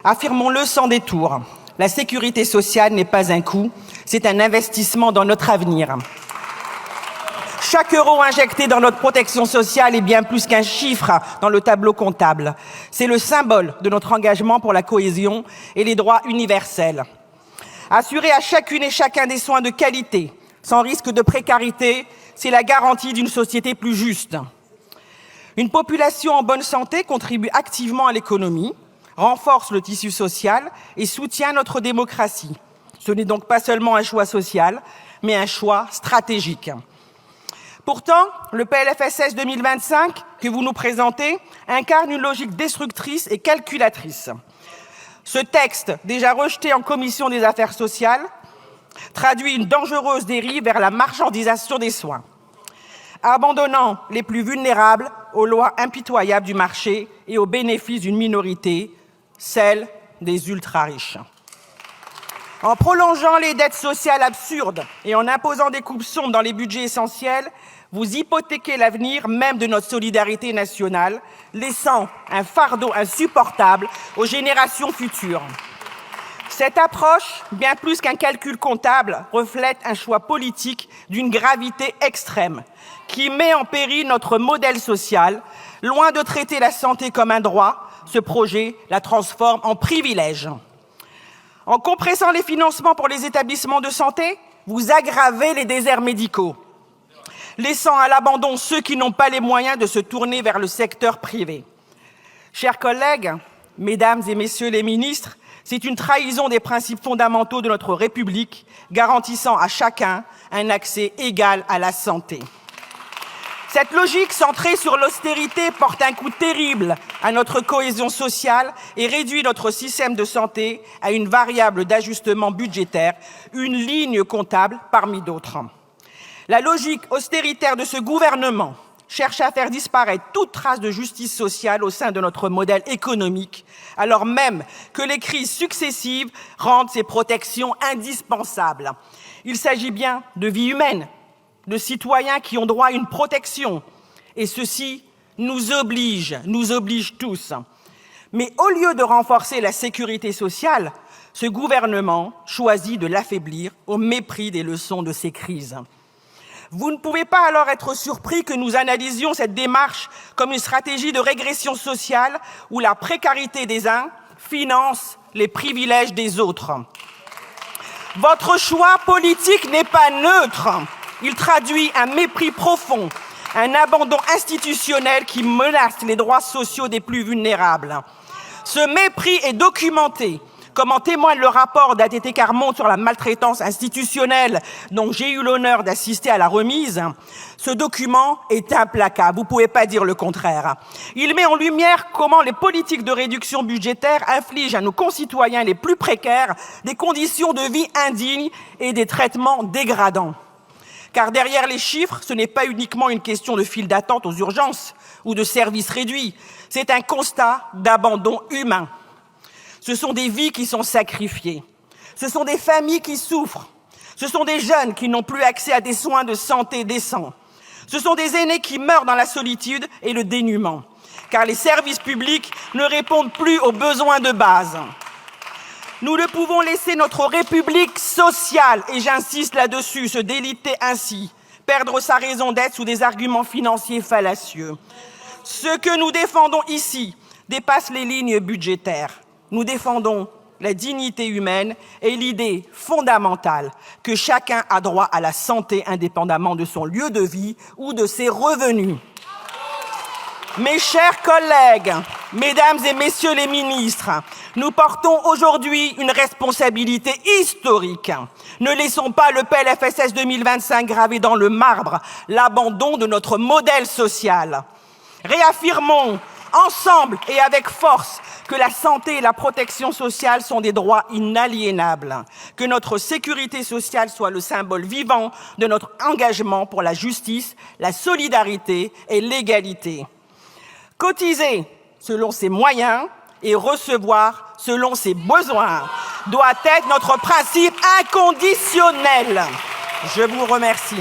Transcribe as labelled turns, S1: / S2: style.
S1: Affirmons-le sans détour, la sécurité sociale n'est pas un coût, c'est un investissement dans notre avenir. Chaque euro injecté dans notre protection sociale est bien plus qu'un chiffre dans le tableau comptable. C'est le symbole de notre engagement pour la cohésion et les droits universels. Assurer à chacune et chacun des soins de qualité, sans risque de précarité, c'est la garantie d'une société plus juste. Une population en bonne santé contribue activement à l'économie, renforce le tissu social et soutient notre démocratie. Ce n'est donc pas seulement un choix social, mais un choix stratégique. Pourtant, le PLFSS 2025 que vous nous présentez incarne une logique destructrice et calculatrice. Ce texte, déjà rejeté en commission des affaires sociales, traduit une dangereuse dérive vers la marchandisation des soins, abandonnant les plus vulnérables aux lois impitoyables du marché et au bénéfice d'une minorité, celle des ultra-riches. En prolongeant les dettes sociales absurdes et en imposant des coupes sombres dans les budgets essentiels, vous hypothéquez l'avenir même de notre solidarité nationale, laissant un fardeau insupportable aux générations futures. Cette approche, bien plus qu'un calcul comptable, reflète un choix politique d'une gravité extrême qui met en péril notre modèle social. Loin de traiter la santé comme un droit, ce projet la transforme en privilège. En compressant les financements pour les établissements de santé, vous aggravez les déserts médicaux, laissant à l'abandon ceux qui n'ont pas les moyens de se tourner vers le secteur privé. Chers collègues, mesdames et messieurs les ministres, c'est une trahison des principes fondamentaux de notre République, garantissant à chacun un accès égal à la santé. Cette logique centrée sur l'austérité porte un coup terrible à notre cohésion sociale et réduit notre système de santé à une variable d'ajustement budgétaire, une ligne comptable parmi d'autres. La logique austéritaire de ce gouvernement cherche à faire disparaître toute trace de justice sociale au sein de notre modèle économique, alors même que les crises successives rendent ces protections indispensables. Il s'agit bien de vies humaines, de citoyens qui ont droit à une protection. Et ceci nous oblige tous. Mais au lieu de renforcer la sécurité sociale, ce gouvernement choisit de l'affaiblir au mépris des leçons de ces crises. Vous ne pouvez pas alors être surpris que nous analysions cette démarche comme une stratégie de régression sociale où la précarité des uns finance les privilèges des autres. Votre choix politique n'est pas neutre. Il traduit un mépris profond, un abandon institutionnel qui menace les droits sociaux des plus vulnérables. Ce mépris est documenté, comme en témoigne le rapport d'ATT Carmont sur la maltraitance institutionnelle dont j'ai eu l'honneur d'assister à la remise. Ce document est implacable, vous ne pouvez pas dire le contraire. Il met en lumière comment les politiques de réduction budgétaire infligent à nos concitoyens les plus précaires des conditions de vie indignes et des traitements dégradants. Car derrière les chiffres, ce n'est pas uniquement une question de file d'attente aux urgences ou de services réduits, c'est un constat d'abandon humain. Ce sont des vies qui sont sacrifiées, ce sont des familles qui souffrent, ce sont des jeunes qui n'ont plus accès à des soins de santé décents, ce sont des aînés qui meurent dans la solitude et le dénuement, car les services publics ne répondent plus aux besoins de base. Nous ne pouvons laisser notre République sociale, et j'insiste là-dessus, se déliter ainsi, perdre sa raison d'être sous des arguments financiers fallacieux. Ce que nous défendons ici dépasse les lignes budgétaires. Nous défendons la dignité humaine et l'idée fondamentale que chacun a droit à la santé indépendamment de son lieu de vie ou de ses revenus. Mes chers collègues, mesdames et messieurs les ministres, nous portons aujourd'hui une responsabilité historique. Ne laissons pas le PLFSS 2025 graver dans le marbre l'abandon de notre modèle social. Réaffirmons ensemble et avec force que la santé et la protection sociale sont des droits inaliénables, que notre sécurité sociale soit le symbole vivant de notre engagement pour la justice, la solidarité et l'égalité. Cotiser selon ses moyens et recevoir selon ses besoins doit être notre principe inconditionnel. Je vous remercie.